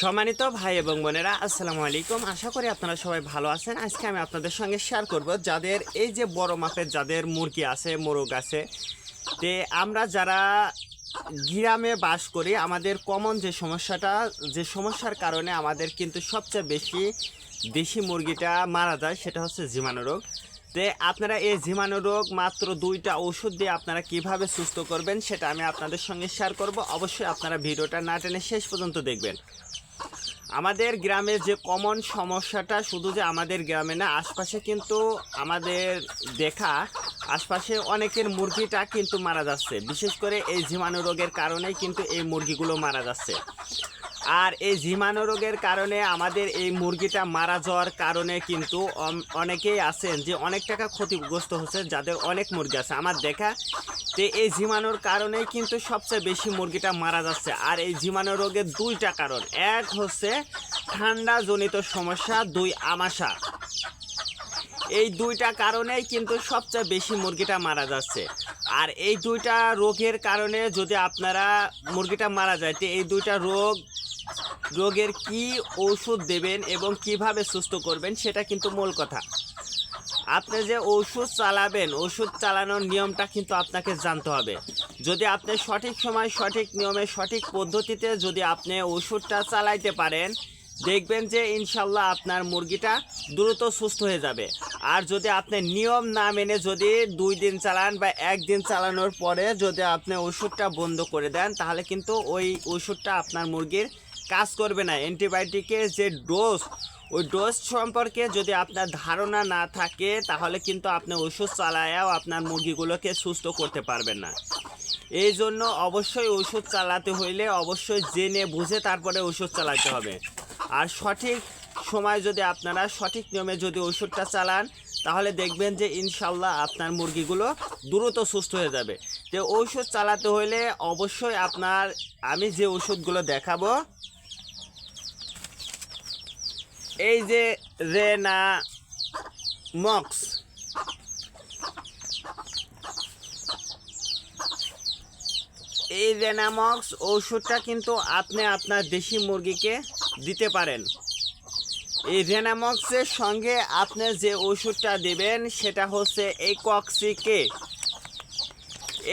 সম্মানিত ভাই এবং বোনেরা, আসসালামু আলাইকুম। আশা করি আপনারা সবাই ভালো আছেন। আজকে আমি আপনাদের সঙ্গে শেয়ার করব যাদের এই যে বড় মাপের যাদের মুরগি আছে, মোরগ আছে, তে আমরা যারা গ্রামে বাস করি, আমাদের কমন যে সমস্যার কারণে আমাদের কিন্তু সবচেয়ে বেশি দেশি মুরগিটা মারা যায়, সেটা হচ্ছে জীবাণু রোগ। তে আপনারা এই জীবাণু রোগ মাত্র 2টা ওষুধ দিয়ে আপনারা কিভাবে সুস্থ করবেন সেটা আমি আপনাদের সঙ্গে শেয়ার করব। অবশ্যই আপনারা ভিডিওটা না টেনে শেষ পর্যন্ত দেখবেন। আমাদের গ্রামে যে কমন সমস্যাটা, শুধু যে আমাদের গ্রামে না, আশপাশে কিন্তু আমাদের দেখা আশপাশে অনেকের মুরগিটা কিন্তু মারা যাচ্ছে। বিশেষ করে এই জীবাণু রোগের কারণেই কিন্তু এই মুরগিগুলো মারা যাচ্ছে। আর এই জীবাণু রোগের কারণে আমাদের এই মুরগিটা মারা যাওয়ার কারণে কিন্তু অনেকেই আছেন যে অনেক টাকা ক্ষতিগ্রস্ত হচ্ছে, যাদের অনেক মুরগি আছে আমার দেখা। তো এই জীবাণুর কারণেই কিন্তু সবচেয়ে বেশি মুরগিটা মারা যাচ্ছে। আর এই জীবাণু রোগের 2টা কারণ, এক হচ্ছে ঠান্ডাজনিত সমস্যা, 2 আমাশা। এই 2টা কারণেই কিন্তু সবচেয়ে বেশি মুরগিটা মারা যাচ্ছে। আর এই 2টা রোগের কারণে যদি আপনারা মুরগিটা মারা যায়, তো এই 2টা রোগের কি ওষুধ দেবেন এবং কিভাবে সুস্থ করবেন সেটা কিন্তু মূল কথা। আপনি যে ওষুধ চালাবেন, ওষুধ চালানোর নিয়মটা কিন্তু আপনাকে জানতে হবে। যদি আপনি সঠিক সময়, সঠিক নিয়মে, সঠিক পদ্ধতিতে যদি আপনি ওষুধটা চালাইতে পারেন, দেখবেন যে ইনশাল্লাহ আপনার মুরগিটা দ্রুত সুস্থ হয়ে যাবে। আর যদি আপনি নিয়ম না মেনে যদি 2 দিন চালান বা 1 দিন চালানোর পরে যদি আপনি ওষুধটা বন্ধ করে দেন, তাহলে কিন্তু ওই ওষুধটা আপনার মুরগির কাজ করবে না। অ্যান্টিবায়োটিকের যে ডোজ, ওই ডোজ সম্পর্কে যদি আপনার ধারণা না থাকে, তাহলে কিন্তু আপনি ওষুধ চালায়াও আপনার মুরগিগুলোকে সুস্থ করতে পারবেন না। এই জন্য অবশ্যই ওষুধ চালাতে হইলে অবশ্যই জেনে বুঝে তারপরে ওষুধ চালাতে হবে। আর সঠিক সময় যদি আপনারা সঠিক নিয়মে যদি ওষুধটা চালান, তাহলে দেখবেন যে ইনশাল্লাহ আপনার মুরগিগুলো দ্রুত সুস্থ হয়ে যাবে। তো ওষুধ চালাতে হইলে অবশ্যই আমি যে ওষুধগুলো দেখাবো, এই যে রেনামক্স, এই রেনামক্স ওষুধটা কিন্তু আপনি আপনার দেশি মুরগিকে দিতে পারেন। এই রেনামক্সের সঙ্গে আপনি যে ওষুধটা দেবেন সেটা হচ্ছে এই কক্সিকে।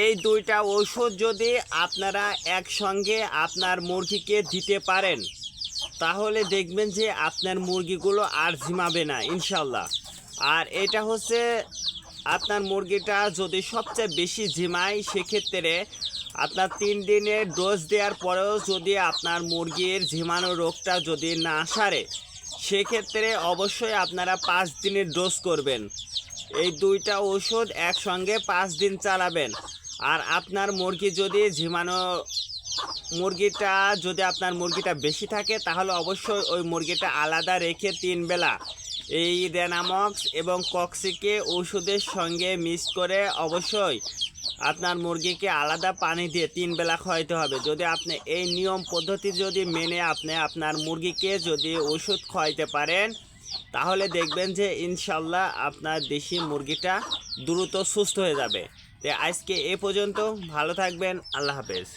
এই 2টা ওষুধ যদি আপনারা একসঙ্গে আপনার মুরগিকে দিতে পারেন, তাহলে দেখবেন যে আপনার মুরগিগুলো আর ঝিমাবে না ইনশাল্লাহ। আর এটা হচ্ছে আপনার মুরগিটা যদি সবচেয়ে বেশি ঝিমায়, সেক্ষেত্রে আপনার 3 দিনের ডোজ দেওয়ার পরেও যদি আপনার মুরগির ঝিমানো রোগটা যদি না সারে, সেক্ষেত্রে অবশ্যই আপনারা 5 দিনের ডোজ করবেন। এই 2টা ওষুধ একসঙ্গে 5 দিন চালাবেন। আর আপনার মুরগি যদি আপনার মুরগিটা বেশি থাকে, তাহলে অবশ্যই ওই মুরগিটা আলাদা রেখে 3 বেলা এই রেনামক্স এবং কক্সিকে ওষুধের সঙ্গে মিক্স করে অবশ্যই আপনার মুরগিকে আলাদা পানি দিয়ে 3 বেলা খাওয়াইতে হবে। যদি আপনি এই নিয়ম পদ্ধতি যদি মেনে আপনি আপনার মুরগিকে যদি ওষুধ খাওয়াইতে পারেন, তাহলে দেখবেন যে ইনশাল্লাহ আপনার দেশি মুরগিটা দ্রুত সুস্থ হয়ে যাবে। তো আজকে এ পর্যন্ত, ভালো থাকবেন, আল্লাহ হাফেজ।